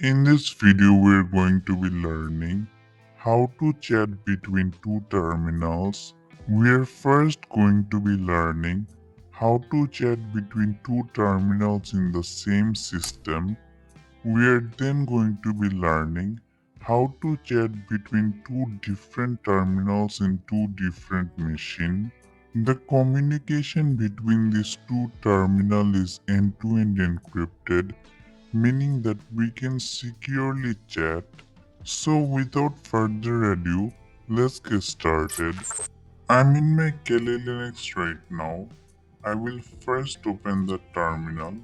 In this video, we're going to be learning how to chat between two terminals. We're first going to be learning how to chat between two terminals in the same system. We're then going to be learning how to chat between two different terminals in two different machines. The communication between these two terminals is end-to-end encrypted, meaning that we can securely chat. So without further ado, let's get started. I'm in my Kali Linux right now. I will first open the terminal,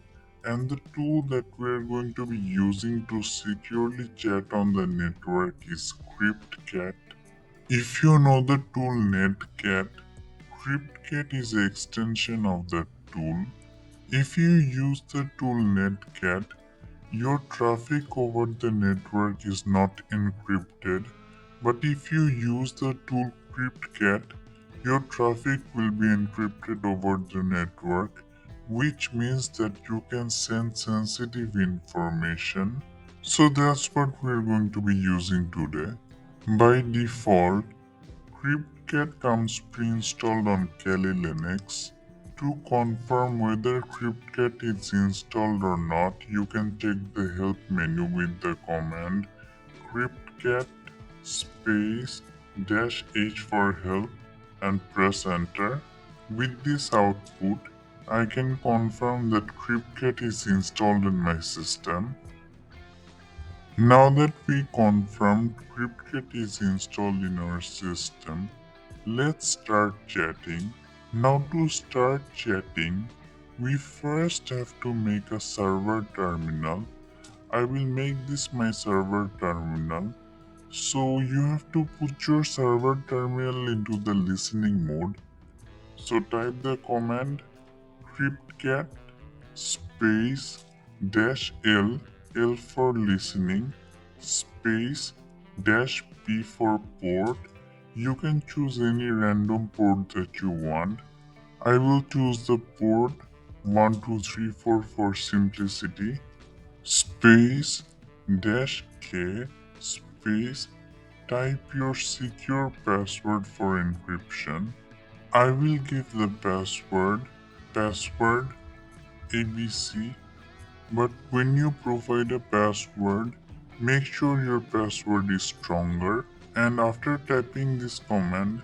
and the tool that we're going to be using to securely chat on the network is Cryptcat. If you know the tool Netcat, Cryptcat is an extension of that tool. If you use the tool Netcat, your traffic over the network is not encrypted, but if you use the tool Cryptcat, your traffic will be encrypted over the network, which means that you can send sensitive information. So that's what we're going to be using today. By default, Cryptcat comes pre-installed on Kali Linux. To confirm whether Cryptcat is installed or not, you can check the help menu with the command cryptcat space -h for help and press enter. With this output, I can confirm that Cryptcat is installed in my system. Now that we confirmed Cryptcat is installed in our system, let's start chatting. Now to start chatting, we first have to make a server terminal. I will make this my server terminal. So you have to put your server terminal into the listening mode. So type the command cryptcat space -l, L for listening, space -p for port. You can choose any random port that you want. I will choose the port 1234 for simplicity. Space -k space type your secure password for encryption. I will give the password ABC, but when you provide a password, make sure your password is stronger, and after typing this command,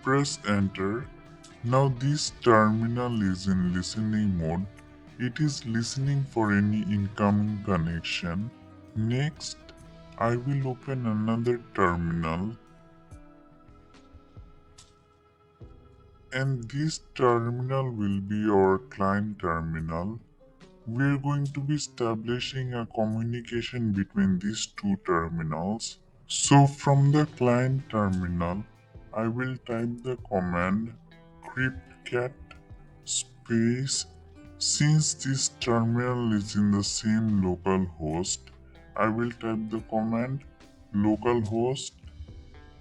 press enter. Now this terminal is in listening mode. It is listening for any incoming connection. Next, I will open another terminal, and this terminal will be our client terminal. We are going to be establishing a communication between these two terminals. So from the client terminal, I will type the command cryptcat space. Since this terminal is in the same local host, I will type the command localhost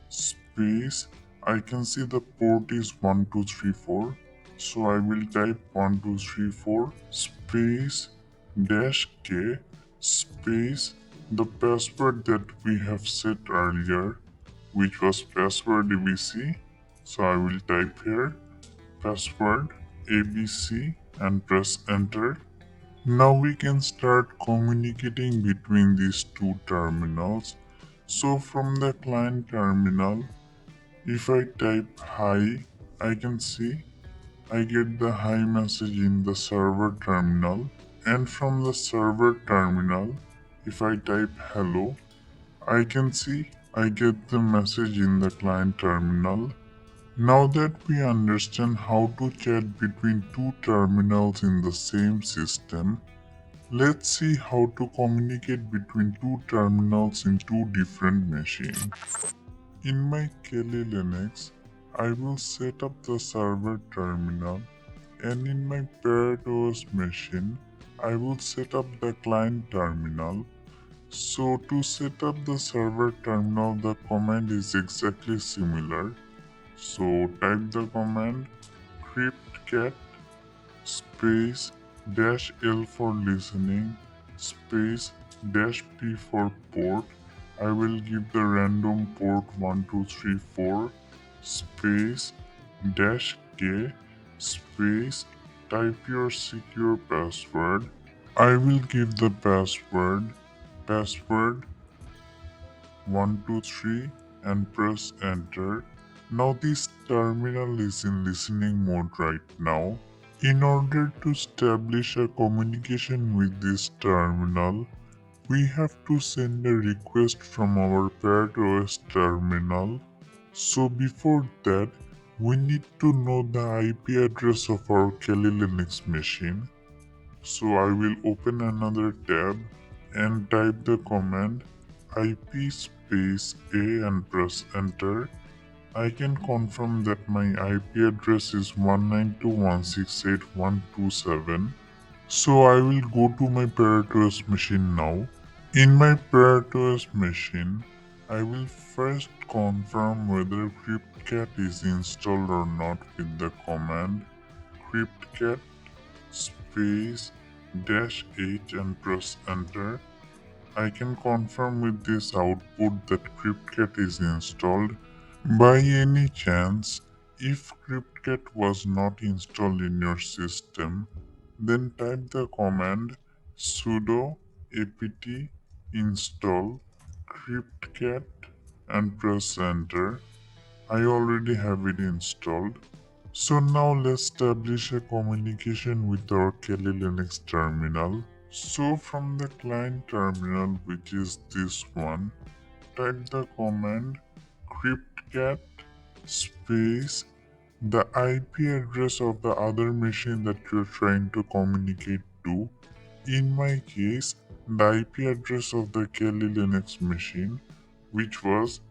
space. I can see the port is 1234, so I will type 1234 space -k space the password that we have set earlier, which was password ABC. So I will type here password ABC and press enter. Now we can start communicating between these two terminals. So from the client terminal, if I type hi, I can see I get the hi message in the server terminal. And from the server terminal, if I type hello, I can see I get the message in the client terminal. Now that we understand how to chat between two terminals in the same system, let's see how to communicate between two terminals in two different machines. In my Kali Linux, I will set up the server terminal, and in my paired OS machine, I will set up the client terminal. So to set up the server terminal, the command is exactly similar. So type the command cryptcat space -l for listening space dash P for port. I will give the random port 1234 space dash K space type your secure password. I will give the password 123 and press enter. Now this terminal is in listening mode right now. In order to establish a communication with this terminal, we have to send a request from our paired OS terminal. So before that, we need to know the IP address of our Kali Linux machine. So I will open another tab and type the command IP space A and press enter. I can confirm that my IP address is 192.168.127. So I will go to my ParaTOS machine now. In my ParaTOS machine, I will first confirm whether Cryptcat is installed or not with the command Cryptcat space -h and press enter. I can confirm with this output that Cryptcat is installed. By any chance, if Cryptcat was not installed in your system, then type the command sudo apt install Cryptcat and press enter. I already have it installed. So now let's establish a communication with our Kali Linux terminal. So from the client terminal, which is this one, type the command cryptcat space the IP address of the other machine that you're trying to communicate to. In my case, the IP address of the Kali Linux machine, which was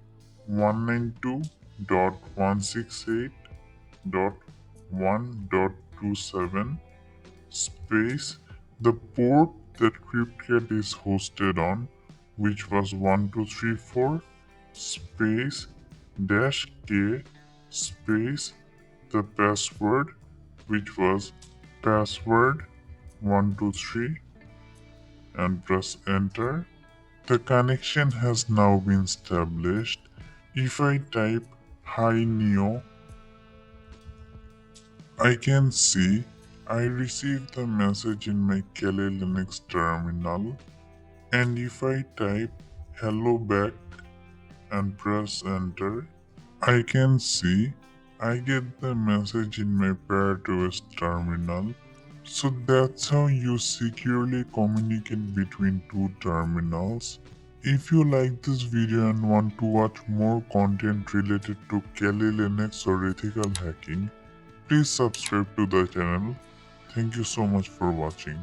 192.168.1.27 space the port that Cryptcat is hosted on, which was 1234 space dash K space the password, which was password 123 and press enter. The connection has now been established. If I type hi Neo, I can see I received the message in my Kali Linux terminal, and if I type hello back and press enter, I can see I get the message in my ParaTOS terminal. So that's how you securely communicate between two terminals. If you like this video and want to watch more content related to Kali Linux or ethical hacking, please subscribe to the channel. Thank you so much for watching.